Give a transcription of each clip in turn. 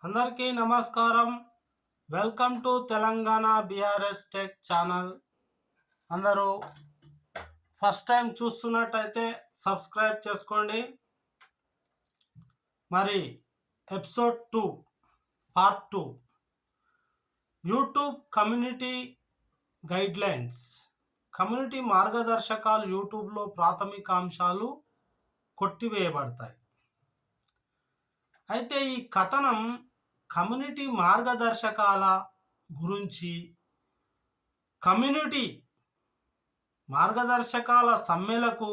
అందరికీ నమస్కారం. Welcome to Telangana BRS tech channel. అందరూ ఫస్ట్ టైం చూస్తున్నట్టయితే సబ్స్క్రైబ్ చేసుకోండి. మరి episode 2 part 2 YouTube community guidelines. Community మార్గదర్శకాలు యూట్యూబ్లో ప్రాథమిక అంశాలు కొట్టివేయబడతాయి. అయితే ఈ కథనం కమ్యూనిటీ మార్గదర్శకాల గురించి, కమ్యూనిటీ మార్గదర్శకాల సమ్మెలకు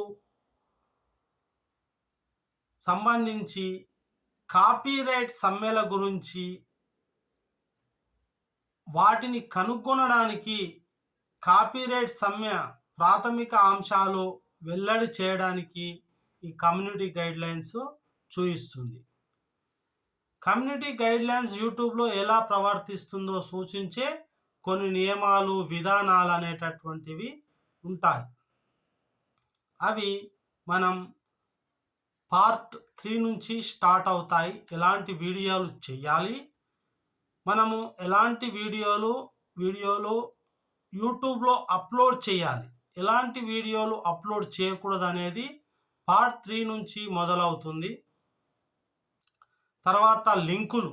సంబంధించి, కాపీరైట్ సమ్మెల గురించి, వాటిని కనుగొనడానికి కాపీరైట్ సమ్మె ప్రాథమిక అంశాలు వెల్లడి చేయడానికి ఈ కమ్యూనిటీ గైడ్లైన్స్ చూపిస్తుంది. కమ్యూనిటీ గైడ్లైన్స్ యూట్యూబ్లో ఎలా ప్రవర్తిస్తుందో సూచించే కొన్ని నియమాలు, విధానాలు అనేటటువంటివి ఉంటాయి. అవి మనం పార్ట్ 3 నుంచి స్టార్ట్ అవుతాయి. ఎలాంటి వీడియోలు చేయాలి, మనము ఎలాంటి వీడియోలు యూట్యూబ్లో అప్లోడ్ చేయాలి, ఎలాంటి వీడియోలు అప్లోడ్ చేయకూడదు అనేది పార్ట్ 3 నుంచి మొదలవుతుంది. తర్వాత లింకులు,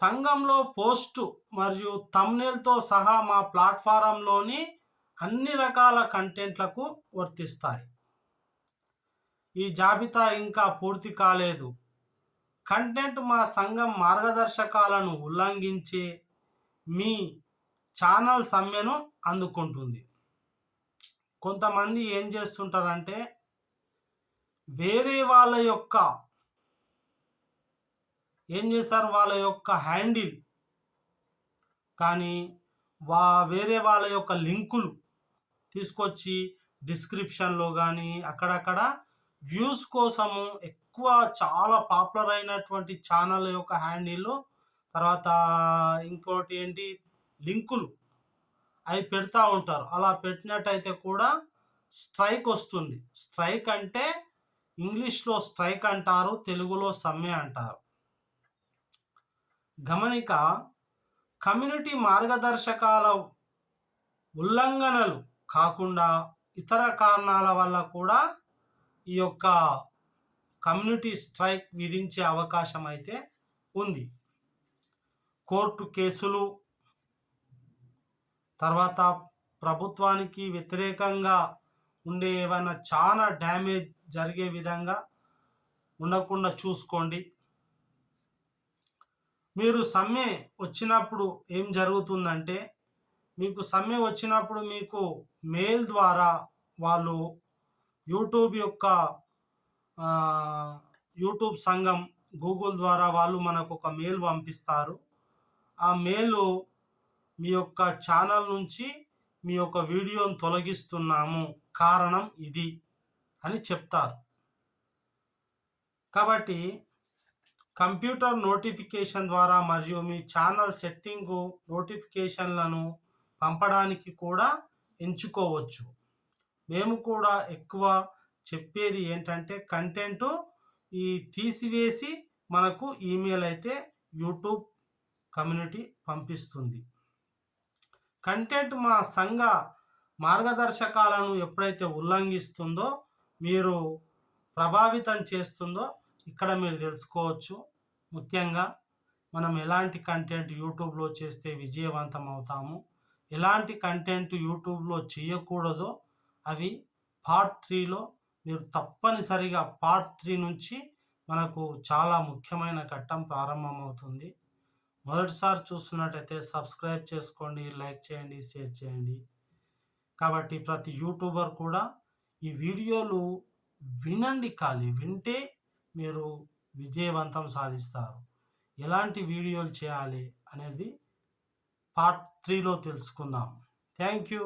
సంఘంలో పోస్టు మరియు థంబ్నెయిల్తో సహా మా ప్లాట్ఫారంలోని అన్ని రకాల కంటెంట్లకు వర్తిస్తాయి. ఈ జాబితా ఇంకా పూర్తి కాలేదు. కంటెంట్ మా సంఘం మార్గదర్శకాలను ఉల్లంఘించే మీ ఛానల్ సమ్మెను అందుకుంటుంది. కొంతమంది ఏం చేస్తుంటారంటే వాళ్ళ యొక్క హ్యాండిల్ కానీ వేరే వాళ్ళ యొక్క లింకులు తీసుకొచ్చి డిస్క్రిప్షన్లో కానీ అక్కడక్కడ వ్యూస్ కోసము ఎక్కువ చాలా పాపులర్ అయినటువంటి ఛానల్ యొక్క హ్యాండిల్, తర్వాత ఇంకోటి ఏంటి లింకులు అవి పెడతా ఉంటారు. అలా పెట్టినట్టయితే కూడా స్ట్రైక్ వస్తుంది. స్ట్రైక్ అంటే ఇంగ్లీష్లో స్ట్రైక్ అంటారు, తెలుగులో సమ్మె అంటారు. గమనిక, కమ్యూనిటీ మార్గదర్శకాల ఉల్లంఘనలు కాకుండా ఇతర కారణాల వల్ల కూడా ఈ యొక్క కమ్యూనిటీ స్ట్రైక్ విధించే అవకాశం అయితే ఉంది. కోర్టు కేసులు, తర్వాత ప్రభుత్వానికి వ్యతిరేకంగా ఉండే ఏమైనా చాలా డ్యామేజ్ జరిగే విధంగా ఉండకుండా చూసుకోండి. మీరు సమ్మె వచ్చినప్పుడు ఏం జరుగుతుందంటే, మీకు సమ్మె వచ్చినప్పుడు మీకు మెయిల్ ద్వారా వాళ్ళు యూట్యూబ్ సంఘం గూగుల్ ద్వారా వాళ్ళు మనకు ఒక మెయిల్ పంపిస్తారు. ఆ మెయిల్ మీ యొక్క ఛానల్ నుంచి మీ యొక్క వీడియోను తొలగిస్తున్నాము, కారణం ఇది అని చెప్తారు. కాబట్టి కంప్యూటర్ నోటిఫికేషన్ ద్వారా మరియు మీ ఛానల్ సెట్టింగు నోటిఫికేషన్లను పంపడానికి కూడా ఎంచుకోవచ్చు. మేము కూడా ఎక్కువ చెప్పేది ఏంటంటే కంటెంట్ తీసివేసి మనకు ఈమెయిల్ అయితే యూట్యూబ్ కమ్యూనిటీ పంపిస్తుంది. కంటెంట్ మా సంఘ మార్గదర్శకాలను ఎప్పుడైతే ఉల్లంఘిస్తుందో, మీరు ప్రభావితం చేస్తుందో ఇక్కడ మీరు తెలుసుకోవచ్చు. ముఖ్యంగా మనం ఎలాంటి కంటెంట్ యూట్యూబ్లో చేస్తే విజయవంతం అవుతాము, ఎలాంటి కంటెంట్ యూట్యూబ్లో చేయకూడదో అవి పార్ట్ 3లో మీరు తప్పనిసరిగా పార్ట్ 3 నుంచి మనకు చాలా ముఖ్యమైన ఘట్టం ప్రారంభమవుతుంది. మొదటిసారి చూస్తున్నట్టయితే సబ్స్క్రైబ్ చేసుకోండి, లైక్ చేయండి, షేర్ చేయండి. కాబట్టి ప్రతి యూట్యూబర్ కూడా ఈ వీడియోలు వినండి, వింటే మీరు విజయవంతం సాధిస్తారు. ఎలాంటి వీడియోలు చేయాలి అనేది పార్ట్ 3లో తెలుసుకుందాం. Thank you.